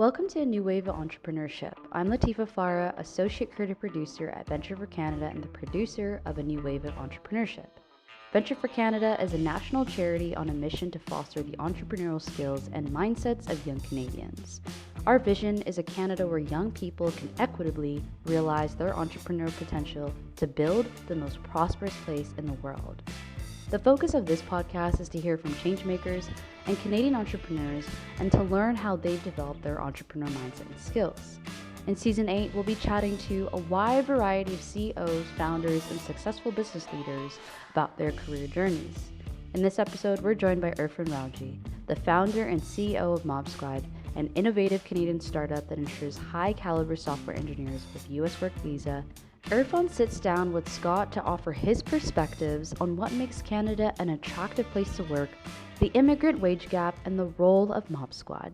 Welcome to a new wave of entrepreneurship. I'm Latifa Farah, Associate Creative Producer at Venture for Canada and the producer of A New Wave of Entrepreneurship. Venture for Canada is a national charity on a mission to foster the entrepreneurial skills and mindsets of young Canadians. Our vision is a Canada where young people can equitably realize their entrepreneurial potential to build the most prosperous place in the world. The focus of this podcast is to hear from changemakers and Canadian entrepreneurs and to learn how they've developed their entrepreneur mindset and skills. In Season 8, we'll be chatting to a wide variety of CEOs, founders, and successful business leaders about their career journeys. In this episode, we're joined by Irfhan Rawji, the founder and CEO of MobSquad, an innovative Canadian startup that ensures high-caliber software engineers with U.S. work visa. Irfhan sits down with Scott to offer his perspectives on what makes Canada an attractive place to work, the immigrant wage gap, and the role of MobSquad.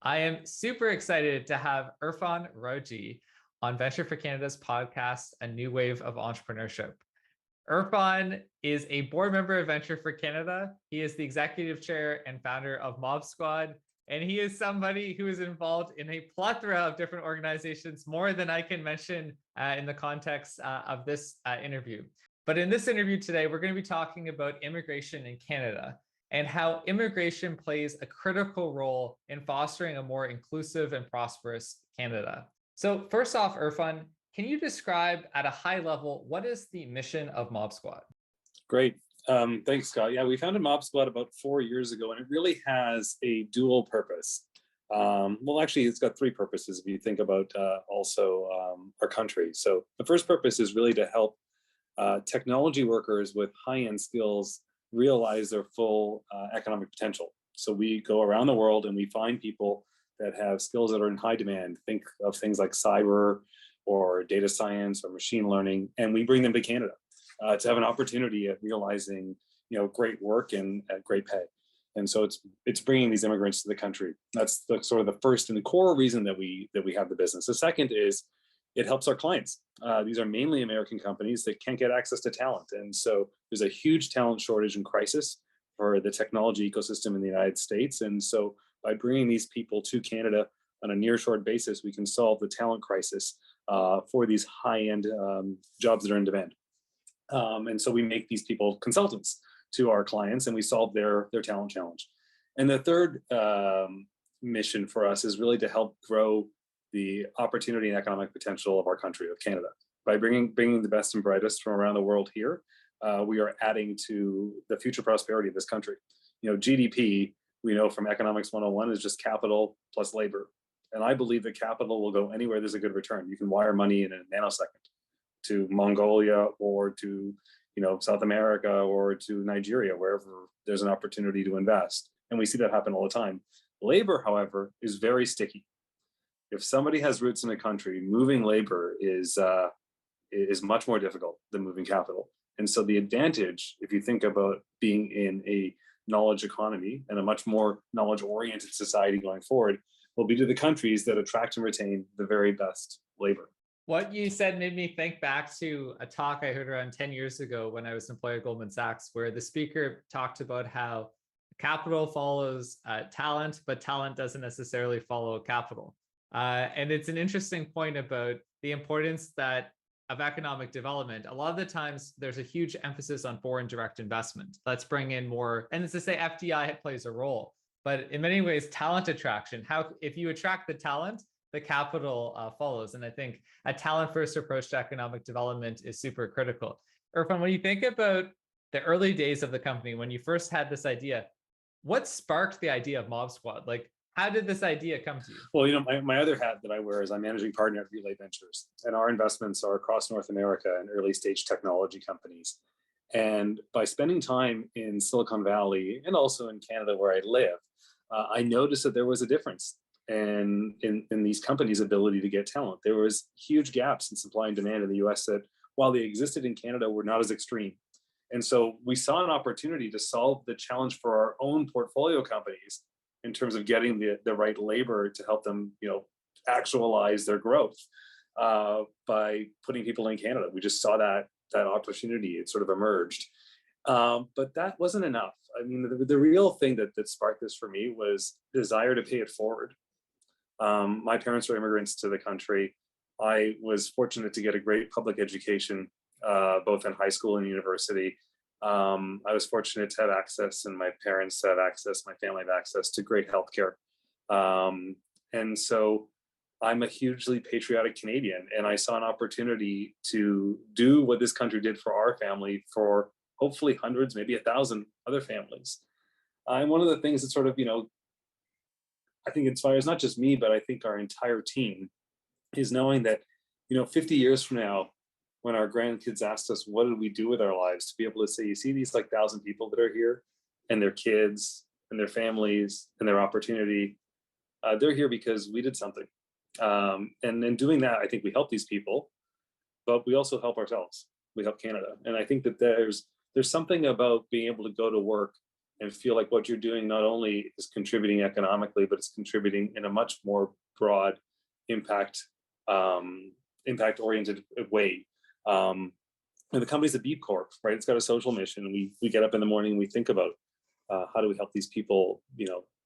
I am super excited to have Irfhan Rawji on Venture for Canada's podcast, A New Wave of Entrepreneurship. Irfhan is a board member of Venture for Canada. He is the executive chair and founder of MobSquad. And he is somebody who is involved in a plethora of different organizations, more than I can mention in the context of this interview. But in this interview today, we're going to be talking about immigration in Canada and how immigration plays a critical role in fostering a more inclusive and prosperous Canada. So first off, Irfhan, can you describe at a high level, what is the mission of MobSquad? Great. Thanks, Scott. Yeah, we founded MobSquad about 4 years ago, and it really has a dual purpose. Well, actually, it's got three purposes if you think about also our country. So the first purpose is really to help technology workers with high-end skills realize their full economic potential. So we go around the world and we find people that have skills that are in high demand. Think of things like cyber or data science or machine learning, and we bring them to Canada. To have an opportunity at realizing, great work and at great pay, and so it's bringing these immigrants to the country. That's the sort of the first and the core reason that we have the business. The second is it helps our clients. These are mainly American companies that can't get access to talent, and so there's a huge talent shortage and crisis for the technology ecosystem in the United States. And so by bringing these people to Canada on a nearshore basis, we can solve the talent crisis for these high-end jobs that are in demand. And so we make these people consultants to our clients, and we solve their talent challenge. And the third mission for us is really to help grow the opportunity and economic potential of our country, of Canada. By bringing the best and brightest from around the world here, we are adding to the future prosperity of this country. GDP, we know from Economics 101, is just capital plus labor. And I believe that capital will go anywhere there's a good return. You can wire money in a nanosecond to Mongolia or to South America or to Nigeria, wherever there's an opportunity to invest. And we see that happen all the time. Labor, however, is very sticky. If somebody has roots in a country, moving labor is much more difficult than moving capital. And so the advantage, if you think about being in a knowledge economy and a much more knowledge-oriented society going forward, will be to the countries that attract and retain the very best labor. What you said made me think back to a talk I heard around 10 years ago when I was employed at Goldman Sachs, where the speaker talked about how capital follows talent, but talent doesn't necessarily follow capital. And it's an interesting point about the importance of economic development. A lot of the times there's a huge emphasis on foreign direct investment. Let's bring in more, and it's to say FDI plays a role, but in many ways, talent attraction, if you attract the talent, the capital follows. And I think a talent-first approach to economic development is super critical. Irfhan, when you think about the early days of the company, when you first had this idea, what sparked the idea of MobSquad? Like, how did this idea come to you? Well, my other hat that I wear is I'm managing partner at Relay Ventures, and our investments are across North America in early stage technology companies. And by spending time in Silicon Valley and also in Canada where I live, I noticed that there was a difference in these companies' ability to get talent. There was huge gaps in supply and demand in the US that, while they existed in Canada, were not as extreme. And so we saw an opportunity to solve the challenge for our own portfolio companies in terms of getting the right labor to help them, actualize their growth by putting people in Canada. We just saw that opportunity. It sort of emerged. But that wasn't enough. I mean, the real thing that sparked this for me was desire to pay it forward. My parents are immigrants to the country. I was fortunate to get a great public education, both in high school and university. I was fortunate to have access, and my parents have access, my family have access to great healthcare. And so I'm a hugely patriotic Canadian, and I saw an opportunity to do what this country did for our family, for hopefully hundreds, maybe 1,000 other families. And one of the things that sort of, I think inspires not just me, but I think our entire team, is knowing that, 50 years from now, when our grandkids asked us, what did we do with our lives, to be able to say, you see these like 1,000 people that are here, and their kids and their families and their opportunity, they're here because we did something. And in doing that, I think we help these people, but we also help ourselves. We help Canada. And I think that there's something about being able to go to work and feel like what you're doing not only is contributing economically, but it's contributing in a much more broad impact oriented way. And the company's a B Corp, right? It's got a social mission. We get up in the morning and we think about how do we help these people,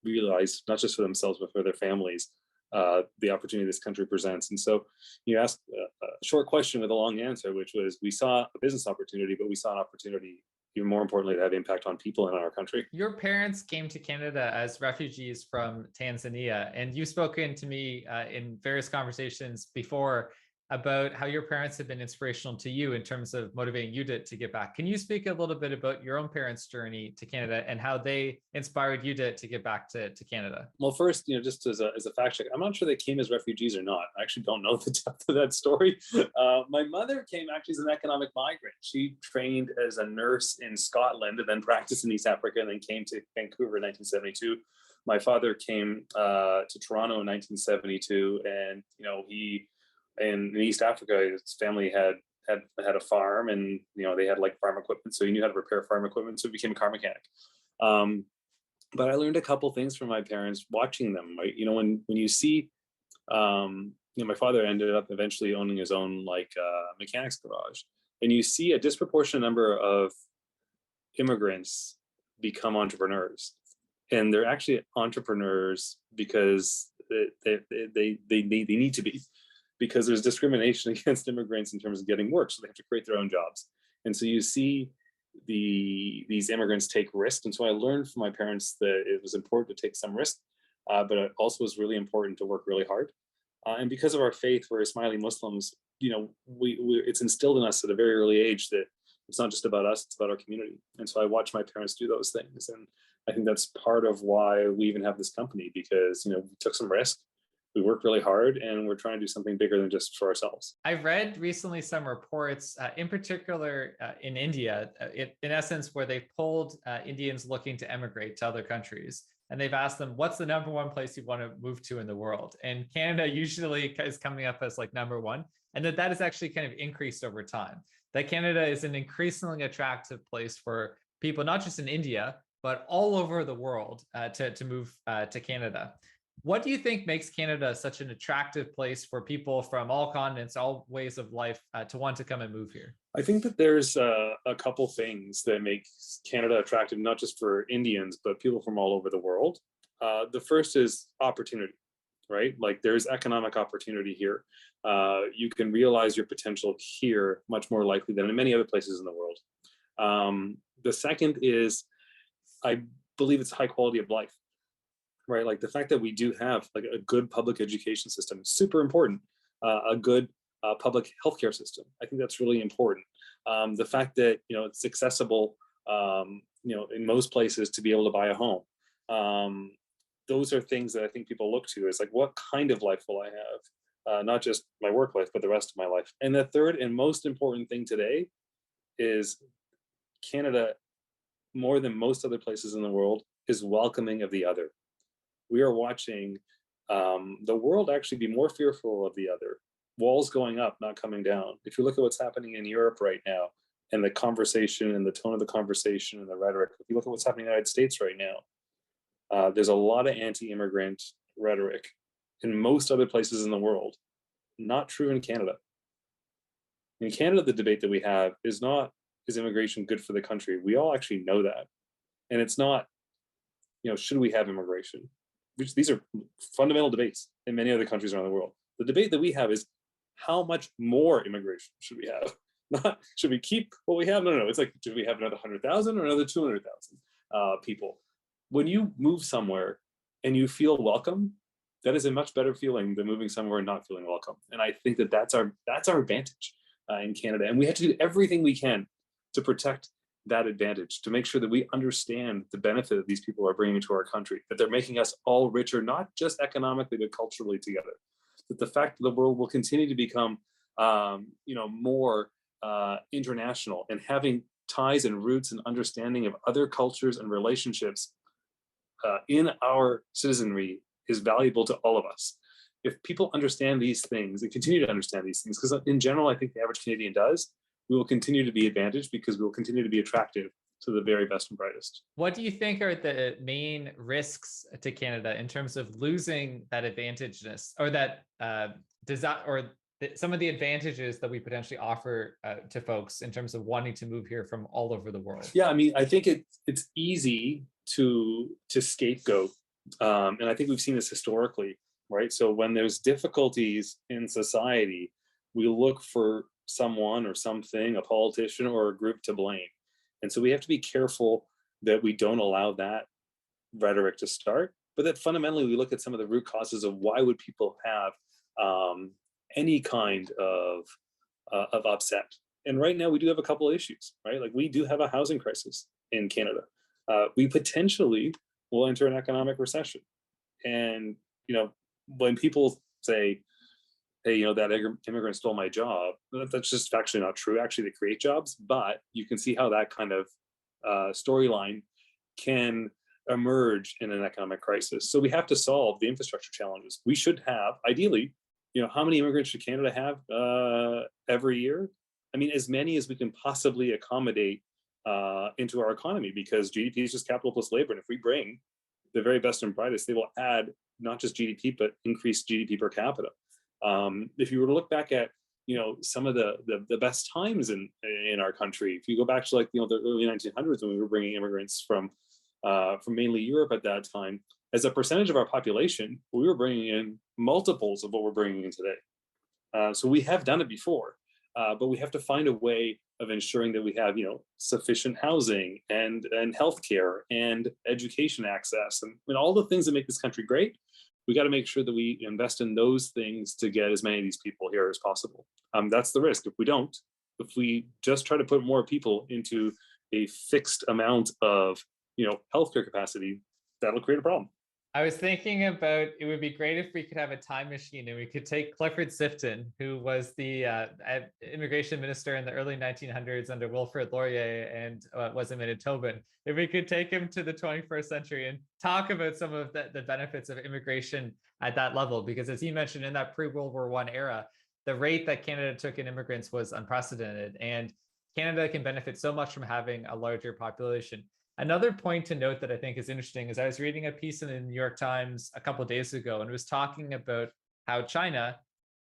realize not just for themselves, but for their families, the opportunity this country presents. And so you asked a short question with a long answer, which was, we saw a business opportunity, but we saw an opportunity, even more importantly, to have impact on people in our country. Your parents came to Canada as refugees from Tanzania, and you've spoken to me in various conversations before about how your parents have been inspirational to you in terms of motivating you to get back. Can you speak a little bit about your own parents' journey to Canada and how they inspired you to get back to Canada? Well, first, just as a fact check, I'm not sure they came as refugees or not. I actually don't know the depth of that story. My mother came actually as an economic migrant. She trained as a nurse in Scotland and then practiced in East Africa, and then came to Vancouver in 1972. My father came to Toronto in 1972, and he, in East Africa, his family had a farm, and they had like farm equipment, so he knew how to repair farm equipment, so he became a car mechanic. But I learned a couple things from my parents watching them, right? When you see, my father ended up eventually owning his own mechanics garage, and you see a disproportionate number of immigrants become entrepreneurs, and they're actually entrepreneurs because they need to be, because there's discrimination against immigrants in terms of getting work, so they have to create their own jobs. And so you see these immigrants take risks. And so I learned from my parents that it was important to take some risk, but it also was really important to work really hard. And because of our faith, we're Ismaili Muslims, it's instilled in us at a very early age that it's not just about us, it's about our community. And so I watched my parents do those things. And I think that's part of why we even have this company, because, we took some risk. We work really hard, and we're trying to do something bigger than just for ourselves. I've read recently some reports, in particular in India, in essence, where they've polled Indians looking to emigrate to other countries. And they've asked them, what's the number one place you want to move to in the world? And Canada usually is coming up as like number one. And that has actually kind of increased over time. That Canada is an increasingly attractive place for people, not just in India, but all over the world to move to Canada. What do you think makes Canada such an attractive place for people from all continents, all ways of life, to want to come and move here? I think that there's a couple things that make Canada attractive, not just for Indians, but people from all over the world. The first is opportunity, right? Like, there's economic opportunity here. You can realize your potential here much more likely than in many other places in the world. The second is, I believe it's high quality of life. Right, like the fact that we do have like a good public education system is super important. A good public healthcare system, I think that's really important. The fact that it's accessible, in most places to be able to buy a home. Those are things that I think people look to. Is like, what kind of life will I have? Not just my work life, but the rest of my life. And the third and most important thing today is Canada, more than most other places in the world, is welcoming of the other. We are watching the world actually be more fearful of the other. Walls going up, not coming down. If you look at what's happening in Europe right now, and the conversation and the tone of the conversation and the rhetoric, if you look at what's happening in the United States right now, there's a lot of anti-immigrant rhetoric in most other places in the world. Not true in Canada. In Canada, the debate that we have is not, is immigration good for the country? We all actually know that. And it's not, should we have immigration? which these are fundamental debates in many other countries around the world. The debate that we have is how much more immigration should we have? Not should we keep what we have? No. It's like, should we have another 100,000 or another 200,000 people? When you move somewhere and you feel welcome, that is a much better feeling than moving somewhere and not feeling welcome. And I think that that's our advantage in Canada. And we have to do everything we can to protect that advantage, to make sure that we understand the benefit that these people are bringing to our country, that they're making us all richer, not just economically, but culturally together. That the fact that the world will continue to become, more international, and having ties and roots and understanding of other cultures and relationships in our citizenry is valuable to all of us. If people understand these things and continue to understand these things, because in general, I think the average Canadian does, we will continue to be advantaged because we will continue to be attractive to the very best and brightest. What do you think are the main risks to Canada in terms of losing that advantageness, or that some of the advantages that we potentially offer to folks in terms of wanting to move here from all over the world? Yeah, I mean, I think it's easy to scapegoat, and I think we've seen this historically, right? So when there's difficulties in society, we look for someone or something, a politician or a group to blame. And so we have to be careful that we don't allow that rhetoric to start, but that fundamentally we look at some of the root causes of why would people have any kind of upset. And right now we do have a couple of issues, right? Like, we do have a housing crisis in Canada. We potentially will enter an economic recession. And, when people say, hey, that immigrant stole my job, that's just factually not true. Actually, they create jobs, but you can see how that kind of storyline can emerge in an economic crisis. So we have to solve the infrastructure challenges. We should have, ideally, how many immigrants should Canada have every year? I mean, as many as we can possibly accommodate into our economy, because GDP is just capital plus labor. And if we bring the very best and brightest, they will add not just GDP, but increase GDP per capita. If you were to look back at, some of the best times in our country, if you go back to the early 1900s, when we were bringing immigrants from mainly Europe at that time, as a percentage of our population, we were bringing in multiples of what we're bringing in today. So we have done it before, but we have to find a way of ensuring that we have, sufficient housing and healthcare and education access, and all the things that make this country great. We got to make sure that we invest in those things to get as many of these people here as possible. That's the risk. If we just try to put more people into a fixed amount of, healthcare capacity, that'll create a problem. I was thinking about, it would be great if we could have a time machine and we could take Clifford Sifton, who was the immigration minister in the early 1900s under Wilfrid Laurier and was in Manitoba. If we could take him to the 21st century and talk about some of the benefits of immigration at that level, because as he mentioned, in that pre-World War I era, the rate that Canada took in immigrants was unprecedented, and Canada can benefit so much from having a larger population. Another point to note that I think is interesting is I was reading a piece in the New York Times a couple of days ago, and it was talking about how China,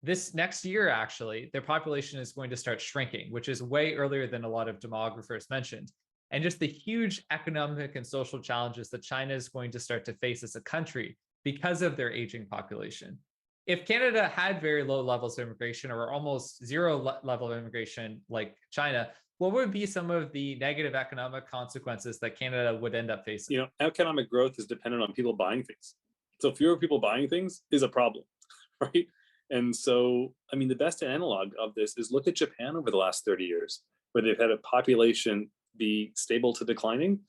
this next year, actually, their population is going to start shrinking, which is way earlier than a lot of demographers mentioned. And just the huge economic and social challenges that China is going to start to face as a country because of their aging population. If Canada had very low levels of immigration, or almost zero level of immigration like China, what would be some of the negative economic consequences that Canada would end up facing? Economic growth is dependent on people buying things. So fewer people buying things is a problem, right? And so, I mean, the best analog of this is look at Japan over the last 30 years, where they've had a population be stable to declining,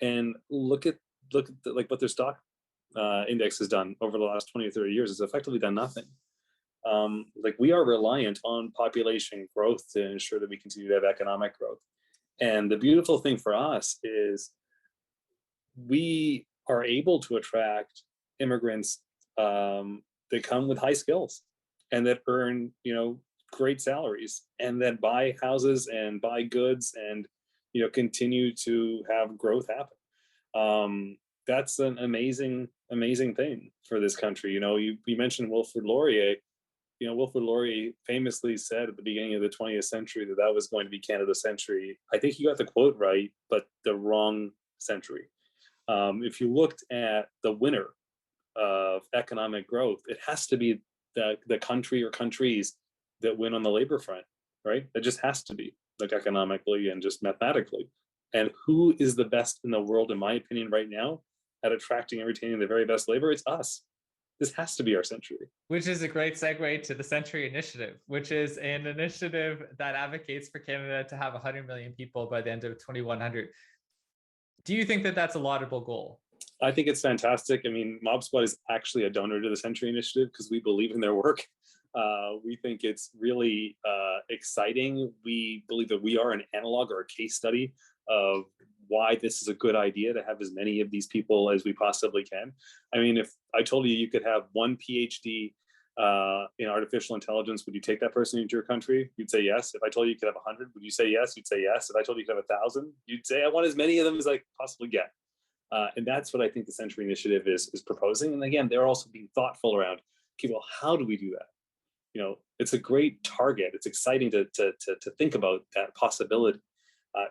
and look at what their stock index has done over the last 20 or 30 years. It's effectively done nothing. We are reliant on population growth to ensure that we continue to have economic growth. And the beautiful thing for us is we are able to attract immigrants that come with high skills and that earn, great salaries, and that buy houses and buy goods and, continue to have growth happen. That's an amazing thing for this country. You mentioned Wilfrid Laurier. Wilfrid Laurier famously said at the beginning of the 20th century that was going to be Canada's century. I think he got the quote right, but the wrong century. If you looked at the winner of economic growth, it has to be the country or countries that win on the labor front, right? It just has to be, like, economically and just mathematically. And who is the best in the world, in my opinion, right now at attracting and retaining the very best labor? It's us. This has to be our century. Which is a great segue to the Century Initiative, which is an initiative that advocates for Canada to have 100 million people by the end of 2100. Do you think that that's a laudable goal? I think it's fantastic. I mean, MobSquad is actually a donor to the Century Initiative because we believe in their work. We think it's really exciting. We believe that we are an analog or a case study of why this is a good idea to have as many of these people as we possibly can. I mean, if I told you you could have one PhD in artificial intelligence, would you take that person into your country? You'd say yes. If I told you you could have 100, would you say yes? You'd say yes. If I told you you could have 1,000, you'd say I want as many of them as I possibly get. And that's what I think the Century Initiative is proposing. And again, they're also being thoughtful around, okay, well, how do we do that? You know, it's a great target. It's exciting to think about that possibility.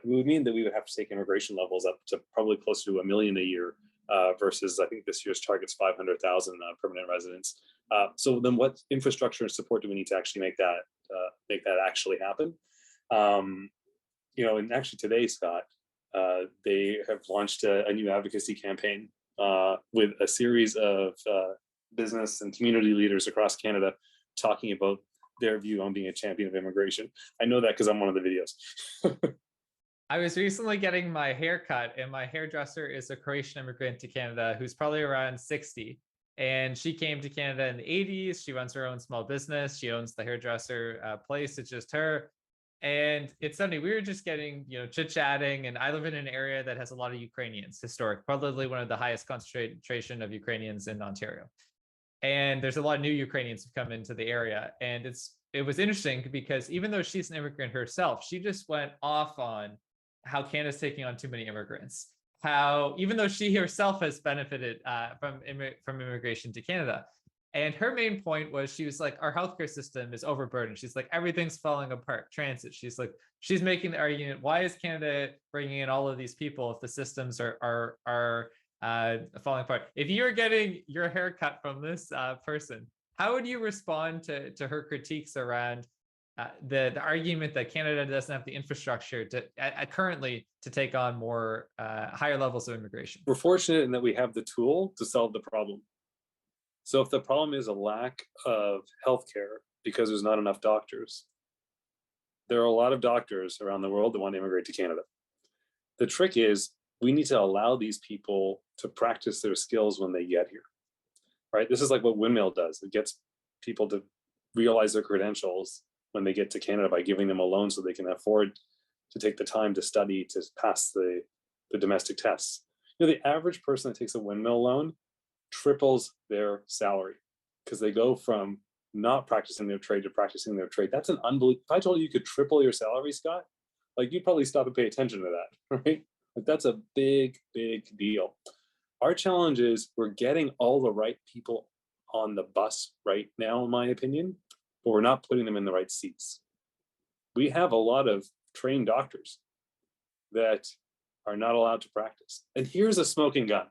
It would mean that we would have to take immigration levels up to probably closer to 1 million a year versus, I think this year's target's 500,000 permanent residents. So then what infrastructure and support do we need to actually make that actually happen? You know, and actually today, Scott, they have launched a new advocacy campaign with a series of business and community leaders across Canada talking about their view on being a champion of immigration. I know that because I'm one of the videos. I was recently getting my hair cut, and my hairdresser is a Croatian immigrant to Canada who's probably around 60. And she came to Canada in the 80s. She runs her own small business. She owns the hairdresser place. It's just her. And it's funny, we were just getting, chit-chatting, and I live in an area that has a lot of Ukrainians, historic, probably one of the highest concentration of Ukrainians in Ontario. And there's a lot of new Ukrainians who come into the area. And it was interesting because even though she's an immigrant herself, she just went off on how Canada's taking on too many immigrants. How, even though she herself has benefited from immigration to Canada. And her main point was, she was like, our healthcare system is overburdened. She's like, everything's falling apart. Transit. She's like, she's making the argument, why is Canada bringing in all of these people if the systems are falling apart? If you're getting your hair cut from this person, how would you respond to her critiques around the argument that Canada doesn't have the infrastructure to currently to take on more higher levels of immigration? We're fortunate in that we have the tool to solve the problem. So if the problem is a lack of healthcare because there's not enough doctors, there are a lot of doctors around the world that want to immigrate to Canada. The trick is we need to allow these people to practice their skills when they get here, right? This is like what Windmill does. It gets people to realize their credentials when they get to Canada by giving them a loan so they can afford to take the time to study to pass the domestic tests. The average person that takes a Windmill loan triples their salary because they go from not practicing their trade to practicing their trade. That's an unbelievable. If I told you could triple your salary, Scott, like, you'd probably stop and pay attention to that, right? Like, that's a big, big deal. Our challenge is we're getting all the right people on the bus right now, in my opinion, but we're not putting them in the right seats. We have a lot of trained doctors that are not allowed to practice. And here's a smoking gun.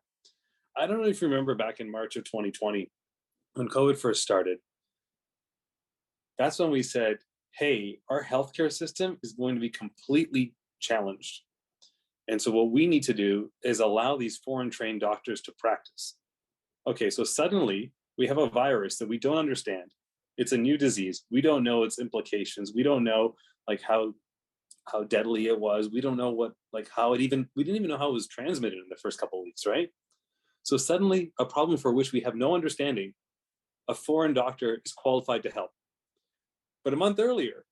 I don't know if you remember back in March of 2020, when COVID first started, that's when we said, hey, our healthcare system is going to be completely challenged. And so what we need to do is allow these foreign trained doctors to practice. Okay, so suddenly we have a virus that we don't understand. It's a new disease. We don't know its implications. We don't know like how deadly it was. We don't know what, like how it even, we didn't even know how it was transmitted in the first couple of weeks, right? So suddenly a problem for which we have no understanding, a foreign doctor is qualified to help. But a month earlier,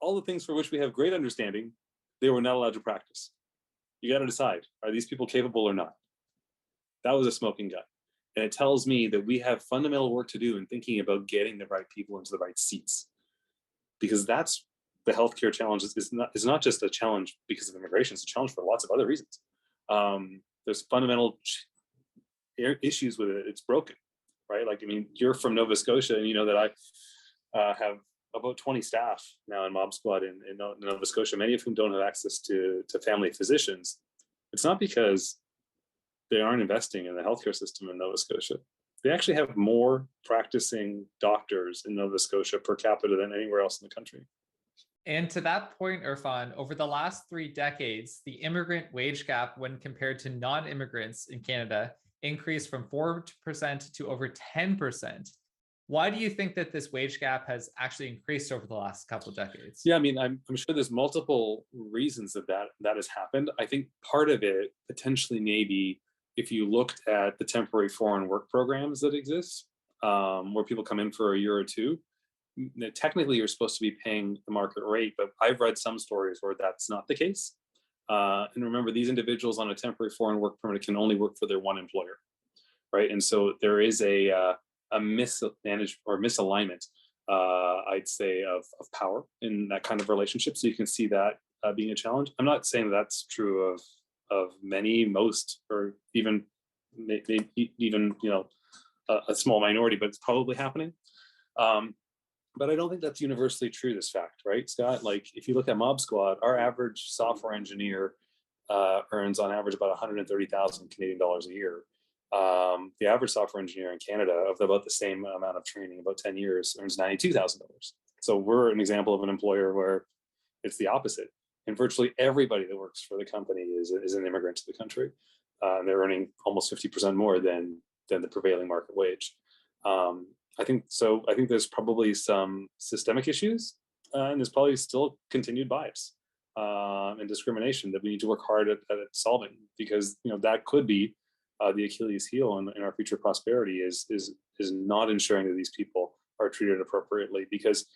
all the things for which we have great understanding, they were not allowed to practice. You got to decide, are these people capable or not? That was a smoking gun. And it tells me that we have fundamental work to do in thinking about getting the right people into the right seats. Because that's the healthcare challenge. Is not just a challenge because of immigration, it's a challenge for lots of other reasons. There's fundamental issues with it. It's broken, right? Like, I mean, you're from Nova Scotia, and you know that I have about 20 staff now in MobSquad in Nova Scotia, many of whom don't have access to family physicians. It's not because they aren't investing in the healthcare system in Nova Scotia. they actually have more practicing doctors in Nova Scotia per capita than anywhere else in the country. And to that point, Irfhan, over the last 3 decades, the immigrant wage gap when compared to non-immigrants in Canada increased from 4% to over 10%. Why do you think that this wage gap has actually increased over the last couple of decades? Yeah, I mean, I'm sure there's multiple reasons that has happened. I think part of it potentially maybe if you looked at the temporary foreign work programs that exist, where people come in for a year or two, technically you're supposed to be paying the market rate, but I've read some stories where that's not the case. And remember, these individuals on a temporary foreign work permit can only work for their one employer, right? And so there is a mismanaged or misalignment, I'd say, of power in that kind of relationship. So you can see that being a challenge. I'm not saying that's true of many, most, or even maybe even a small minority, but it's probably happening. But I don't think that's universally true, this fact, right, Scott? Like, if you look at MobSquad, our average software engineer earns on average about 130,000 Canadian dollars a year. The average software engineer in Canada, of about the same amount of training, about 10 years, earns $92,000. So we're an example of an employer where it's the opposite. And virtually everybody that works for the company is an immigrant to the country. And they're earning almost 50% more than the prevailing market wage. I think there's probably some systemic issues, and there's probably still continued bias and discrimination that we need to work hard at solving, because that could be the Achilles heel in our future prosperity is not ensuring that these people are treated appropriately. Because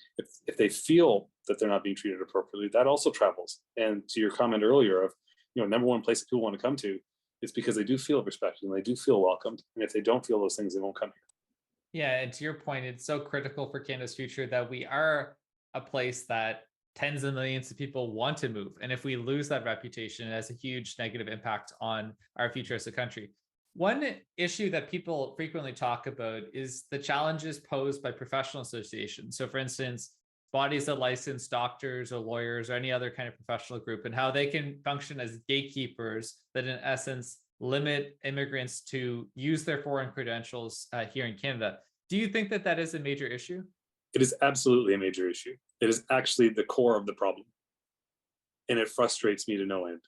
if they feel that they're not being treated appropriately, that also travels. And to your comment earlier of number one place that people want to come to is because they do feel respected and they do feel welcomed. And if they don't feel those things, they won't come here. Yeah, and to your point, it's so critical for Canada's future that we are a place that tens of millions of people want to move. And if we lose that reputation, it has a huge negative impact on our future as a country. One issue that people frequently talk about is the challenges posed by professional associations. So for instance, bodies that license doctors or lawyers or any other kind of professional group, and how they can function as gatekeepers that in essence limit immigrants to use their foreign credentials here in Canada. Do you think that that is a major issue? It is absolutely a major issue. It is actually the core of the problem. And it frustrates me to no end.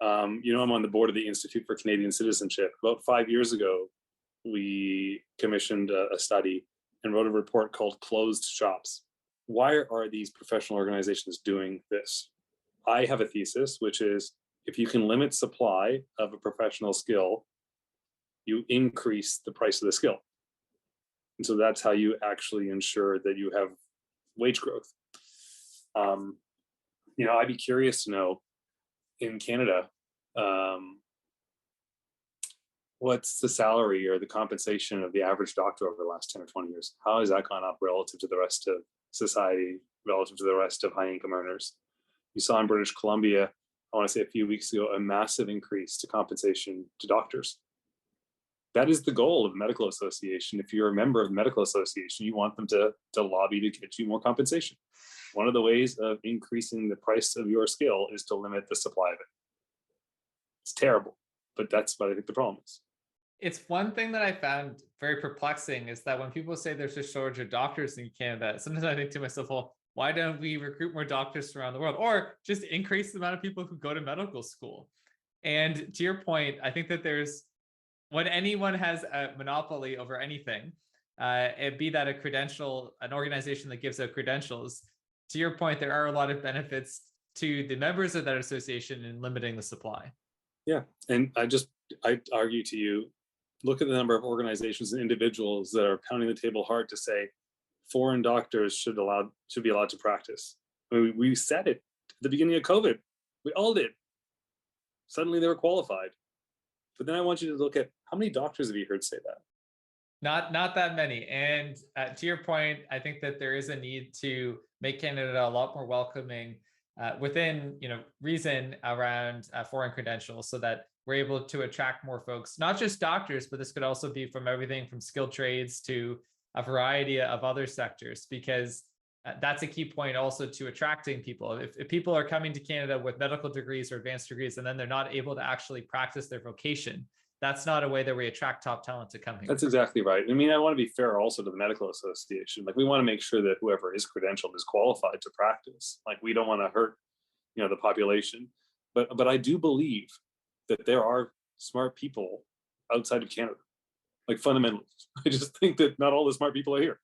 I'm on the board of the Institute for Canadian Citizenship. About 5 years ago, we commissioned a study and wrote a report called Closed Shops. Why are these professional organizations doing this? I have a thesis, which is if you can limit supply of a professional skill, you increase the price of the skill. And so that's how you actually ensure that you have wage growth. I'd be curious to know in Canada, what's the salary or the compensation of the average doctor over the last 10 or 20 years? How has that gone up relative to the rest of society, relative to the rest of high income earners? You saw in British Columbia, I want to say a few weeks ago, a massive increase to compensation to doctors. That is the goal of the medical association. If you're a member of the medical association, you want them to lobby to get you more compensation. One of the ways of increasing the price of your skill is to limit the supply of it. It's terrible, but that's what I think the problem is. It's one thing that I found very perplexing is that when people say there's a shortage of doctors in Canada, sometimes I think to myself, well, why don't we recruit more doctors from around the world, or just increase the amount of people who go to medical school? And to your point, I think that when anyone has a monopoly over anything, it be that a credential, an organization that gives out credentials, to your point, there are a lot of benefits to the members of that association in limiting the supply. Yeah, and I argue to you, look at the number of organizations and individuals that are pounding the table hard to say foreign doctors should be allowed to practice. I mean, we said it at the beginning of COVID. We all did. Suddenly they were qualified. But then I want you to look at how many doctors have you heard say that? Not that many. And to your point, I think that there is a need to make Canada a lot more welcoming within reason around foreign credentials, so that we're able to attract more folks, not just doctors, but this could also be from everything from skilled trades to a variety of other sectors, because that's a key point also to attracting people. If people are coming to Canada with medical degrees or advanced degrees, and then they're not able to actually practice their vocation, that's not a way that we attract top talent to come here. That's exactly right. I mean, I want to be fair also to the medical association. Like, we want to make sure that whoever is credentialed is qualified to practice. Like, we don't want to hurt, the population. But I do believe that there are smart people outside of Canada, like, fundamentally. I just think that not all the smart people are here,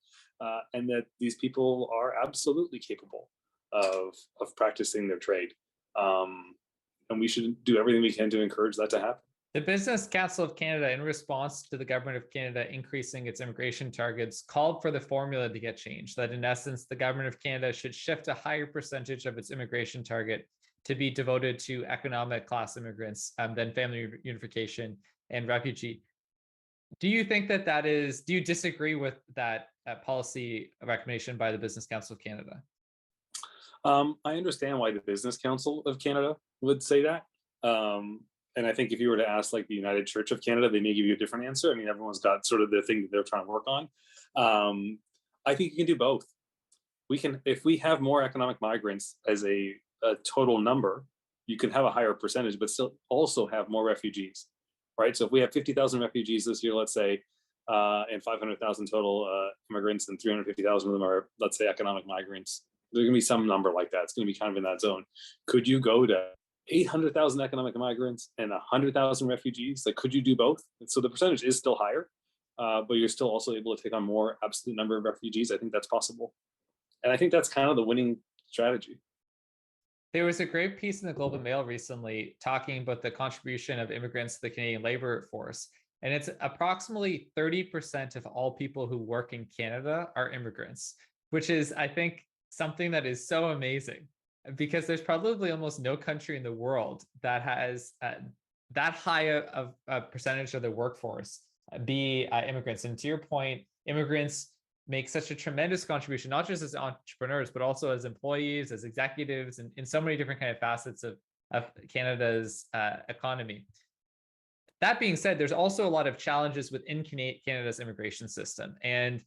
and that these people are absolutely capable of practicing their trade. And we should do everything we can to encourage that to happen. The Business Council of Canada, in response to the government of Canada increasing its immigration targets, called for the formula to get changed. That in essence, the government of Canada should shift a higher percentage of its immigration target to be devoted to economic class immigrants than family unification and refugee. Do you think that do you disagree with that policy recommendation by the Business Council of Canada? I understand why the Business Council of Canada would say that. And I think if you were to ask, like, the United Church of Canada, they may give you a different answer. I mean, everyone's got sort of the thing that they're trying to work on. I think you can do both. If we have more economic migrants as a total number, you can have a higher percentage, but still also have more refugees, right? So if we have 50,000 refugees this year, let's say, and 500,000 total immigrants, and 350,000 of them are, let's say, economic migrants, there's going to be some number like that. It's going to be kind of in that zone. Could you go to 800,000 economic migrants and 100,000 refugees? Like, could you do both? And so the percentage is still higher, but you're still also able to take on more absolute number of refugees. I think that's possible. And I think that's kind of the winning strategy. There was a great piece in the Globe and Mail recently talking about the contribution of immigrants to the Canadian labor force. And it's approximately 30% of all people who work in Canada are immigrants, which is, I think, something that is so amazing, because there's probably almost no country in the world that has that high of a percentage of the workforce be immigrants. And to your point, immigrants make such a tremendous contribution, not just as entrepreneurs, but also as employees, as executives, and in so many different kind of facets of Canada's economy. That being said, there's also a lot of challenges within Canada's immigration system. And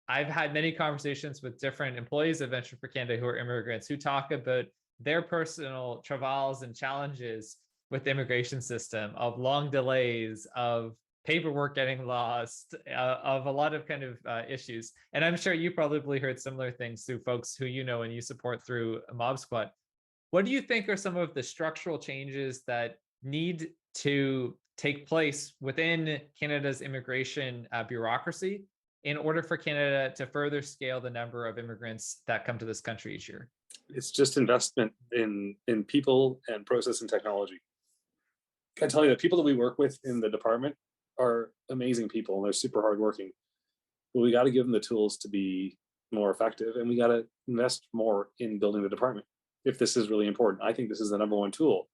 I've had many conversations with different employees of Venture for Canada who are immigrants, who talk about their personal travails and challenges with the immigration system, of long delays, of paperwork getting lost, of a lot of kind of issues. And I'm sure you probably heard similar things through folks who you know and you support through MobSquad. What do you think are some of the structural changes that need to take place within Canada's immigration bureaucracy in order for Canada to further scale the number of immigrants that come to this country each year? It's just investment in people and process and technology. I tell you, the people that we work with in the department are amazing people, and they're super hardworking. But we got to give them the tools to be more effective, and we got to invest more in building the department. If this is really important, I think this is the number one tool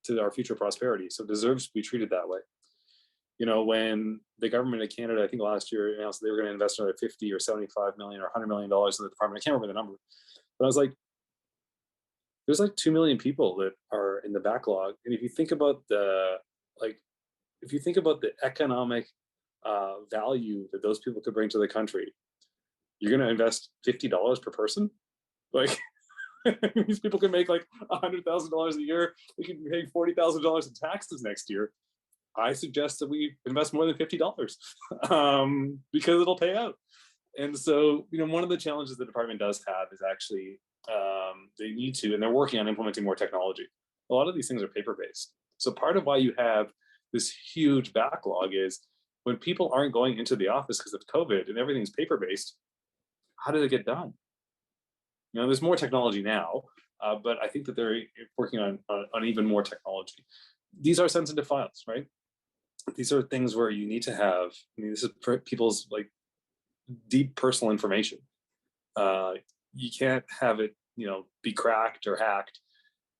to our future prosperity. So it deserves to be treated that way. When the government of Canada, I think last year, announced they were going to invest another 50 or 75 million or $100 million in the department. I can't remember the number, but I was like, there's like 2 million people that are in the backlog. And if you think about the economic value that those people could bring to the country, you're going to invest $50 per person. Like, these people can make like $100,000 a year. We can pay $40,000 in taxes next year. I suggest that we invest more than $50 because it'll pay out. And so, one of the challenges the department does have is actually they need to, and they're working on implementing more technology. A lot of these things are paper-based. So part of why you have this huge backlog is when people aren't going into the office because of COVID and everything's paper-based, how do they get done? There's more technology now, but I think that they're working on even more technology. These are sensitive files, right? These are things where you need to have, this is people's like deep personal information. You can't have it, be cracked or hacked.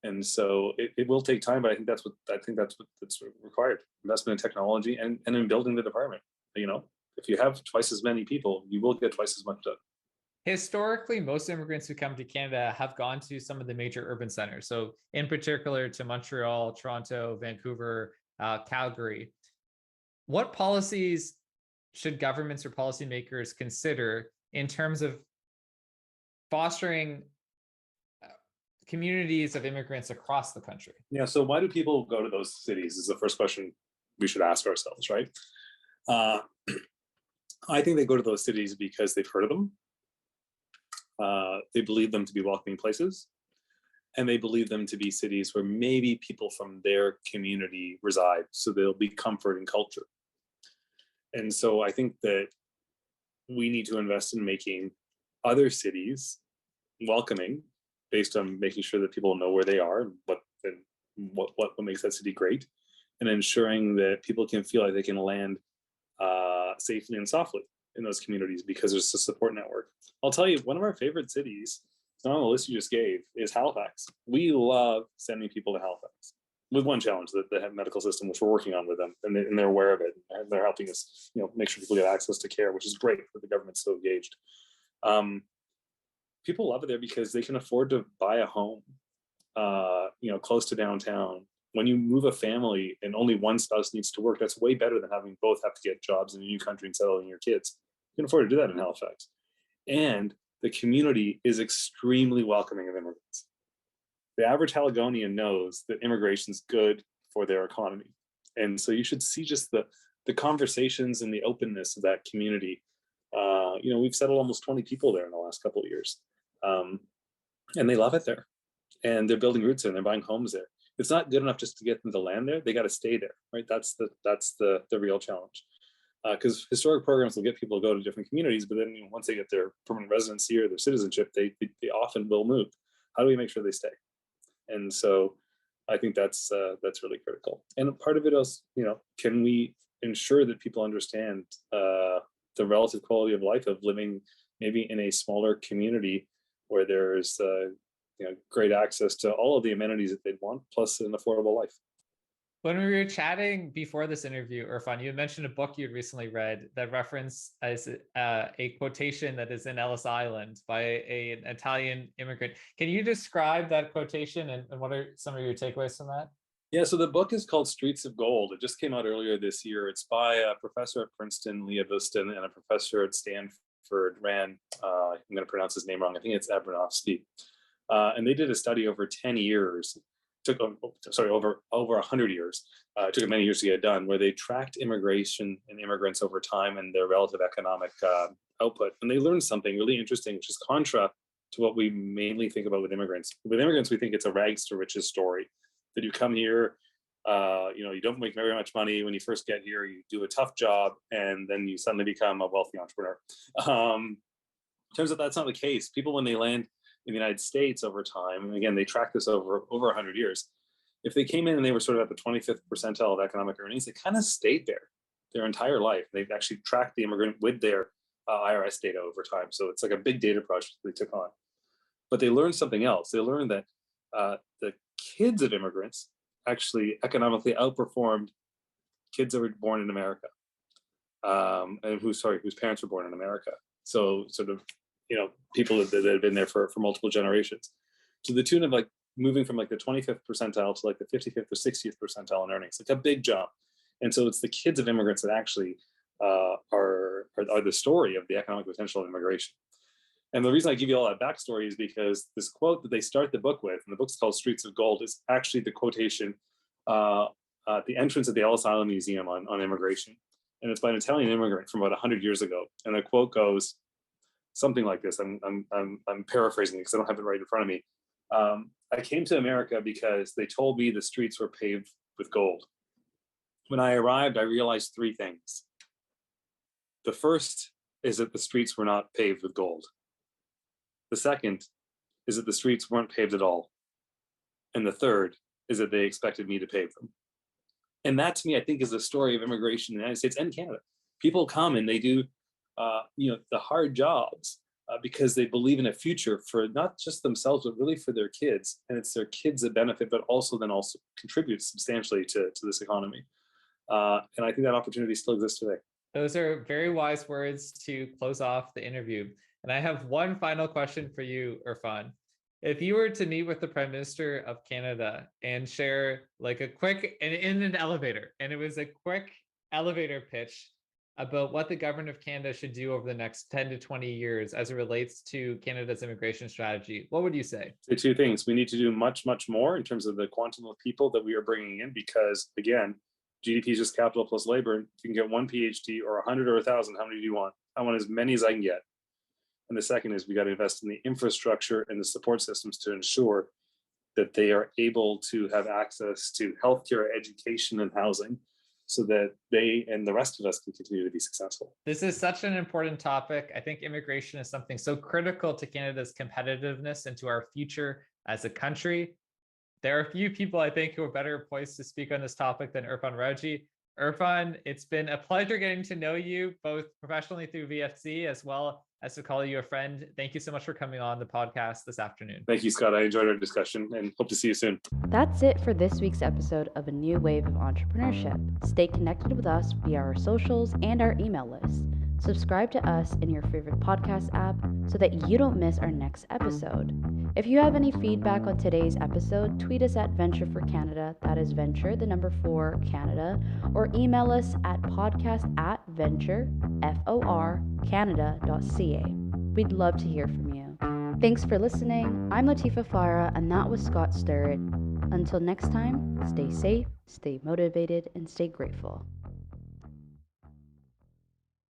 And so it will take time, but I think that's what's required. Investment in technology and in building the department. If you have twice as many people, you will get twice as much done. Historically, most immigrants who come to Canada have gone to some of the major urban centers. So in particular to Montreal, Toronto, Vancouver, Calgary. What policies should governments or policymakers consider in terms of fostering communities of immigrants across the country? Yeah, so why do people go to those cities is the first question we should ask ourselves, right? I think they go to those cities because they've heard of them. They believe them to be welcoming places, and they believe them to be cities where maybe people from their community reside, so there'll be comfort and culture. And so I think that we need to invest in making other cities welcoming, based on making sure that people know where they are and what makes that city great, and ensuring that people can feel like they can land safely and softly in those communities because there's a support network. I'll tell you, one of our favorite cities, it's not on the list you just gave, is Halifax. We love sending people to Halifax, with one challenge, that they have medical system, which we're working on with them, and they're aware of it, and they're helping us, make sure people get access to care, which is great that the government's so engaged. People love it there because they can afford to buy a home, close to downtown. When you move a family and only one spouse needs to work, that's way better than having both have to get jobs in a new country and settling your kids. You can afford to do that in Halifax. And the community is extremely welcoming of immigrants. The average Haligonian knows that immigration is good for their economy. And so you should see just the conversations and the openness of that community. We've settled almost 20 people there in the last couple of years. And they love it there. And they're building roots there and they're buying homes there. It's not good enough just to get them to land there. They got to stay there, right? That's the real challenge. Because historic programs will get people to go to different communities, but then once they get their permanent residency or their citizenship, they often will move. How do we make sure they stay? And so I think that's really critical. And part of it is, can we ensure that people understand the relative quality of life of living maybe in a smaller community where there's great access to all of the amenities that they'd want, plus an affordable life. When we were chatting before this interview, Irfhan, you had mentioned a book you'd recently read that referenced as a quotation that is in Ellis Island by an Italian immigrant. Can you describe that quotation and what are some of your takeaways from that? Yeah, so the book is called Streets of Gold. It just came out earlier this year. It's by a professor at Princeton, Leah Buston, and a professor at Stanford, I'm going to pronounce his name wrong. I think it's Abranovsky. And they did a study over 10 years. Over 100 years. It took many years to get done, where they tracked immigration and immigrants over time and their relative economic output. And they learned something really interesting, which is contra to what we mainly think about with immigrants. With immigrants, we think it's a rags to riches story, that you come here, you don't make very much money when you first get here, you do a tough job, and then you suddenly become a wealthy entrepreneur. Turns out that's not the case. People, when they land in the United States over time, and again, they track this over 100 years, if they came in and they were sort of at the 25th percentile of economic earnings, they kind of stayed there their entire life. They've actually tracked the immigrant with their IRS data over time. So it's like a big data project they took on. But they learned something else. They learned that the kids of immigrants actually economically outperformed kids that were born in America, and whose parents were born in America. So sort of, people that have been there for multiple generations, to the tune of like moving from like the 25th percentile to like the 55th or 60th percentile in earnings, like a big jump. And so it's the kids of immigrants that actually are the story of the economic potential of immigration. And the reason I give you all that backstory is because this quote that they start the book with, and the book's called Streets of Gold, is actually the quotation at the entrance of the Ellis Island Museum on immigration. And it's by an Italian immigrant from about 100 years ago. And the quote goes something like this. I'm paraphrasing it because I don't have it right in front of me. I came to America because they told me the streets were paved with gold. When I arrived, I realized three things. The first is that the streets were not paved with gold. The second is that the streets weren't paved at all. And the third is that they expected me to pave them. And that, to me, I think, is the story of immigration in the United States and Canada. People come and they do the hard jobs because they believe in a future for not just themselves, but really for their kids. And it's their kids that benefit, but also contribute substantially to this economy. And I think that opportunity still exists today. Those are very wise words to close off the interview. And I have one final question for you, Irfhan. If you were to meet with the Prime Minister of Canada and share like a quick, in an elevator, and it was a quick elevator pitch about what the government of Canada should do over the next 10 to 20 years as it relates to Canada's immigration strategy, what would you say? Say two things. We need to do much, much more in terms of the quantum of people that we are bringing in, because again, GDP is just capital plus labor. You can get one PhD or 100 or 1,000. How many do you want? I want as many as I can get. And the second is we got to invest in the infrastructure and the support systems to ensure that they are able to have access to healthcare, education, and housing so that they and the rest of us can continue to be successful. This is such an important topic. I think immigration is something so critical to Canada's competitiveness and to our future as a country. There are a few people I think who are better poised to speak on this topic than Irfhan Rawji. Irfhan, it's been a pleasure getting to know you both professionally through VFC as well as to call you a friend. Thank you so much for coming on the podcast this afternoon. Thank you, Scott. I enjoyed our discussion and hope to see you soon. That's it for this week's episode of A New Wave of Entrepreneurship. Stay connected with us via our socials and our email list. Subscribe to us in your favorite podcast app so that you don't miss our next episode. If you have any feedback on today's episode, tweet us at Venture for Canada, that is Venture, the number 4, Canada, or email us at podcast@venture.canada.ca. We'd love to hear from you. Thanks for listening. I'm Latifa Farah, and that was Scott Sturrett. Until next time, stay safe, stay motivated, and stay grateful.